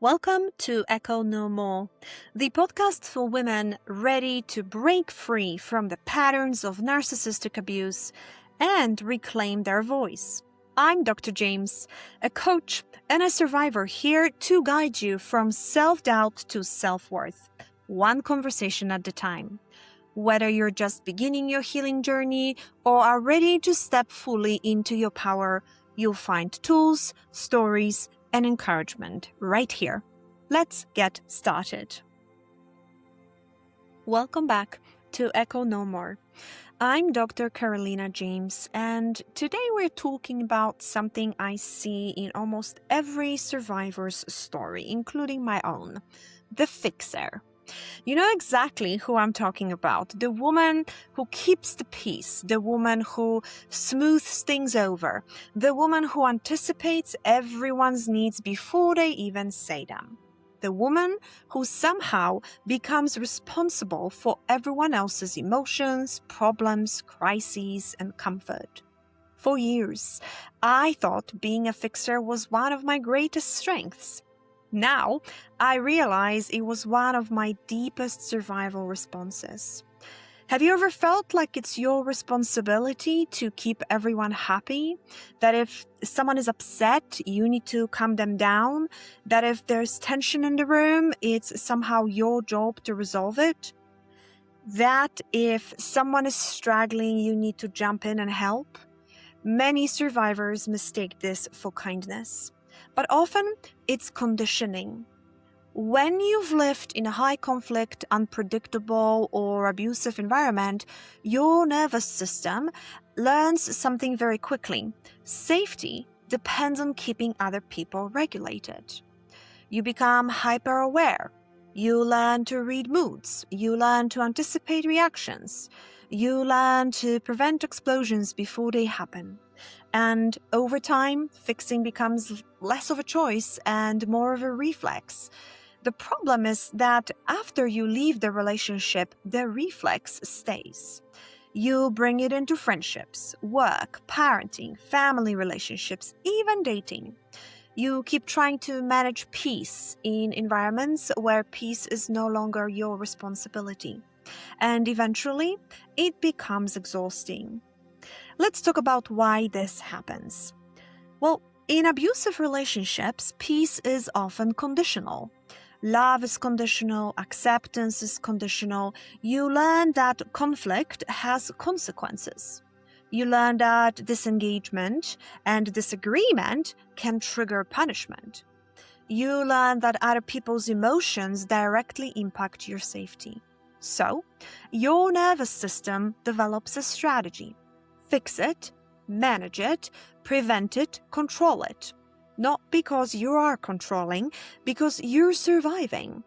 Welcome to Echo No More, the podcast for women ready to break free from the patterns of narcissistic abuse and reclaim their voice. I'm Dr. James, a coach and a survivor here to guide you from self-doubt to self-worth, one conversation at a time. Whether you're just beginning your healing journey or are ready to step fully into your power, you'll find tools, stories, and encouragement right here. Let's get started. Welcome back to Echo No More. I'm Dr. Carolina James, and today we're talking about something I see in almost every survivor's story, including my own, the fixer. You know exactly who I'm talking about, the woman who keeps the peace, the woman who smooths things over, the woman who anticipates everyone's needs before they even say them, the woman who somehow becomes responsible for everyone else's emotions, problems, crises, and comfort. For years, I thought being a fixer was one of my greatest strengths. Now, I realize it was one of my deepest survival responses. Have you ever felt like it's your responsibility to keep everyone happy? That if someone is upset, you need to calm them down? That if there's tension in the room, it's somehow your job to resolve it? That if someone is struggling, you need to jump in and help? Many survivors mistake this for kindness. But often, it's conditioning. When you've lived in a high-conflict, unpredictable, or abusive environment, your nervous system learns something very quickly. Safety depends on keeping other people regulated. You become hyper-aware. You learn to read moods. You learn to anticipate reactions. You learn to prevent explosions before they happen. And over time, fixing becomes less of a choice and more of a reflex. The problem is that after you leave the relationship, the reflex stays. You bring it into friendships, work, parenting, family relationships, even dating. You keep trying to manage peace in environments where peace is no longer your responsibility. And eventually, it becomes exhausting. Let's talk about why this happens. Well, in abusive relationships, peace is often conditional. Love is conditional, acceptance is conditional. You learn that conflict has consequences. You learn that disengagement and disagreement can trigger punishment. You learn that other people's emotions directly impact your safety. So, your nervous system develops a strategy. Fix it, manage it, prevent it, control it. Not because you are controlling, because you're surviving.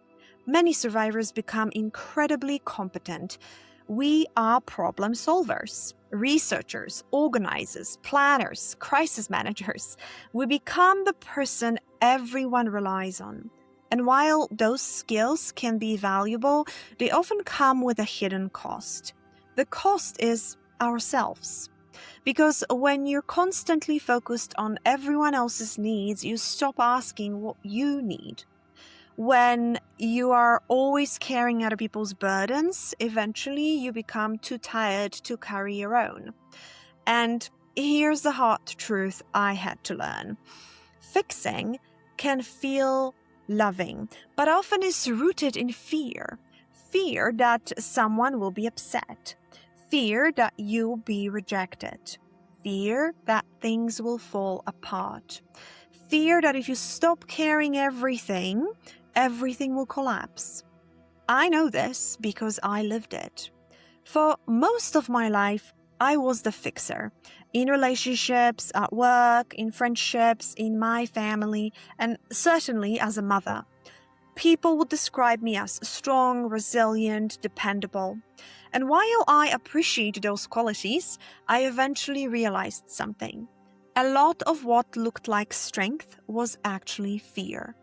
Many survivors become incredibly competent. We are problem solvers, researchers, organizers, planners, crisis managers. We become the person everyone relies on. And while those skills can be valuable, they often come with a hidden cost. The cost is ourselves. Because when you're constantly focused on everyone else's needs, you stop asking what you need. When you are always carrying other people's burdens, eventually you become too tired to carry your own. And here's the hard truth I had to learn. Fixing can feel loving, but often is rooted in fear. Fear that someone will be upset. Fear that you'll be rejected. Fear that things will fall apart. Fear that if you stop carrying everything will collapse. I know this because I lived it. For most of my life, I was the fixer. In relationships, at work, in friendships, in my family, and certainly as a mother. People would describe me as strong, resilient, dependable. And while I appreciate those qualities, I eventually realized something. A lot of what looked like strength was actually fear.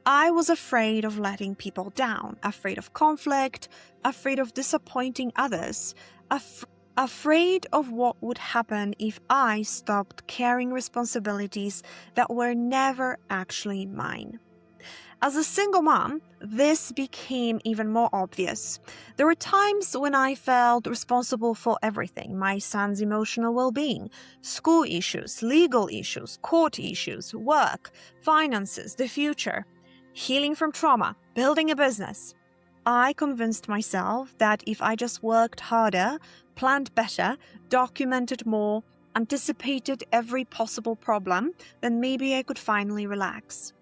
I was afraid of letting people down, afraid of conflict, afraid of disappointing others, afraid of what would happen if I stopped carrying responsibilities that were never actually mine. As a single mom, this became even more obvious. There were times when I felt responsible for everything: my son's emotional well-being, school issues, legal issues, court issues, work, finances, the future, healing from trauma, building a business. I convinced myself that if I just worked harder, planned better, documented more, anticipated every possible problem, then maybe I could finally relax.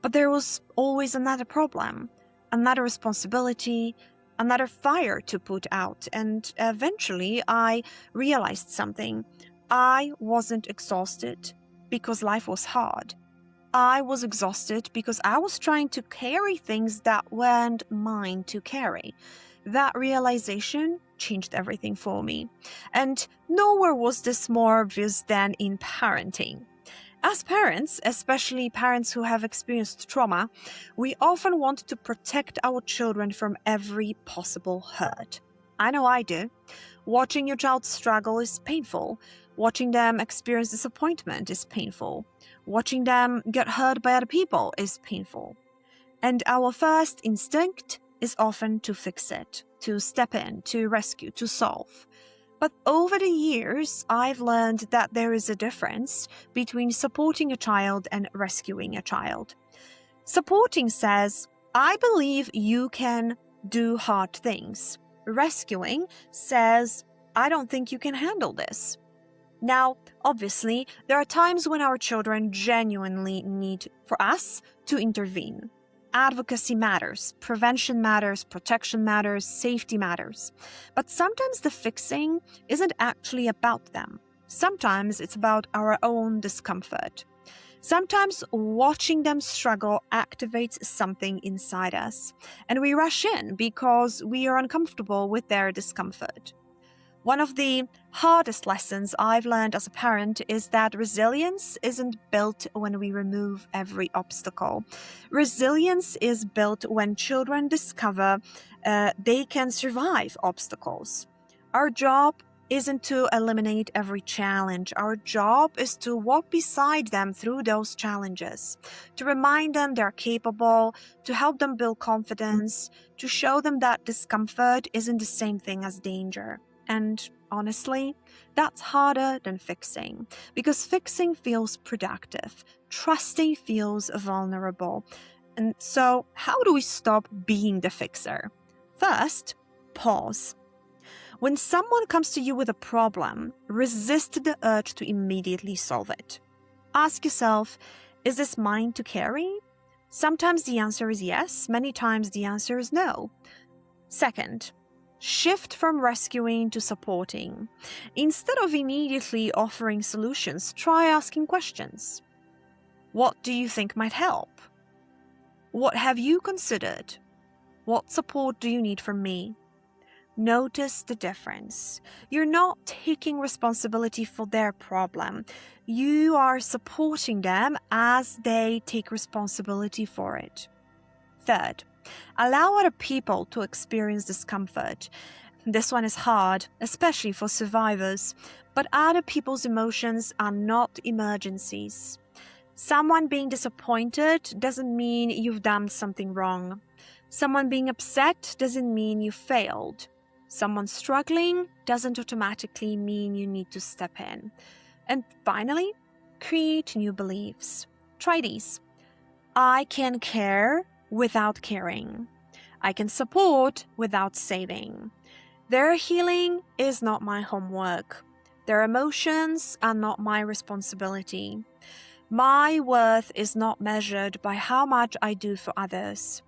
But there was always another problem, another responsibility, another fire to put out, and eventually I realized something. I wasn't exhausted because life was hard. I was exhausted because I was trying to carry things that weren't mine to carry. That realization changed everything for me. And nowhere was this more obvious than in parenting. As parents, especially parents who have experienced trauma, we often want to protect our children from every possible hurt. I know I do. Watching your child struggle is painful. Watching them experience disappointment is painful. Watching them get hurt by other people is painful. And our first instinct is often to fix it, to step in, to rescue, to solve. But over the years, I've learned that there is a difference between supporting a child and rescuing a child. Supporting says, I believe you can do hard things. Rescuing says, I don't think you can handle this. Now, obviously, there are times when our children genuinely need for us to intervene. Advocacy matters, prevention matters, protection matters, safety matters. But sometimes the fixing isn't actually about them. Sometimes it's about our own discomfort. Sometimes watching them struggle activates something inside us, and we rush in because we are uncomfortable with their discomfort. One of the hardest lessons I've learned as a parent is that resilience isn't built when we remove every obstacle. Resilience is built when children discover they can survive obstacles. Our job isn't to eliminate every challenge. Our job is to walk beside them through those challenges, to remind them they're capable, to help them build confidence, to show them that discomfort isn't the same thing as danger. And honestly, that's harder than fixing, because fixing feels productive, trusting feels vulnerable. And so, how do we stop being the fixer? First, pause. When someone comes to you with a problem, resist the urge to immediately solve it. Ask yourself, is this mine to carry? Sometimes the answer is yes, many times the answer is no. Second, shift from rescuing to supporting. Instead of immediately offering solutions, try asking questions. What do you think might help? What have you considered? What support do you need from me? Notice the difference. You're not taking responsibility for their problem. You are supporting them as they take responsibility for it. Third, allow other people to experience discomfort. This one is hard, especially for survivors, but other people's emotions are not emergencies. Someone being disappointed doesn't mean you've done something wrong. Someone being upset doesn't mean you failed. Someone struggling doesn't automatically mean you need to step in. And finally, create new beliefs. Try these. I can care without caring. I can support without saving. Their healing is not my homework. Their emotions are not my responsibility. My worth is not measured by how much I do for others.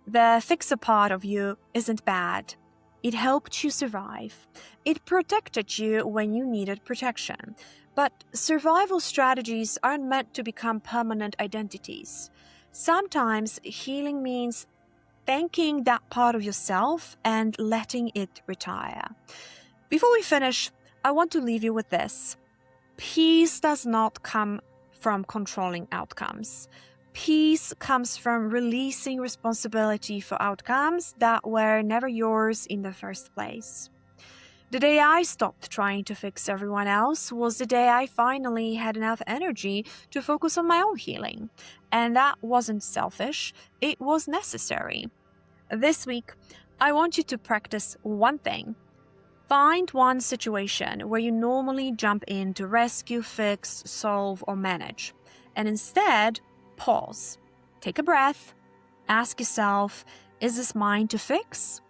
The fixer part of you isn't bad. It helped you survive. It protected you when you needed protection. But survival strategies aren't meant to become permanent identities. Sometimes healing means thanking that part of yourself and letting it retire. Before we finish, I want to leave you with this. Peace does not come from controlling outcomes. Peace comes from releasing responsibility for outcomes that were never yours in the first place. The day I stopped trying to fix everyone else was the day I finally had enough energy to focus on my own healing. And that wasn't selfish, it was necessary. This week, I want you to practice one thing. Find one situation where you normally jump in to rescue, fix, solve, or manage. And instead, pause. Take a breath. Ask yourself, is this mine to fix?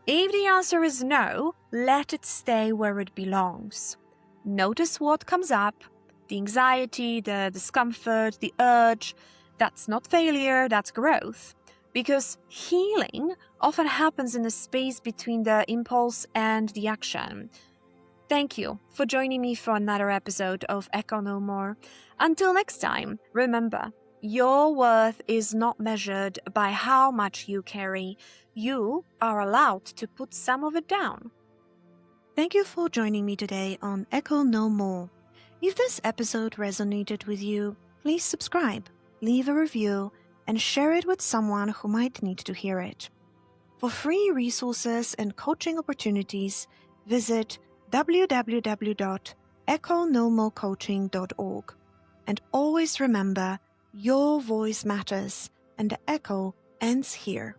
If the answer is no, let it stay where it belongs. Notice what comes up, the anxiety, the discomfort, the urge. That's not failure, that's growth. Because healing often happens in the space between the impulse and the action. Thank you for joining me for another episode of Echo No More. Until next time, remember, your worth is not measured by how much you carry. You are allowed to put some of it down. Thank you for joining me today on Echo No More. If this episode resonated with you, please subscribe, leave a review, and share it with someone who might need to hear it. For free resources and coaching opportunities, visit www.echonomorecoaching.org. And always remember, your voice matters, and the echo ends here.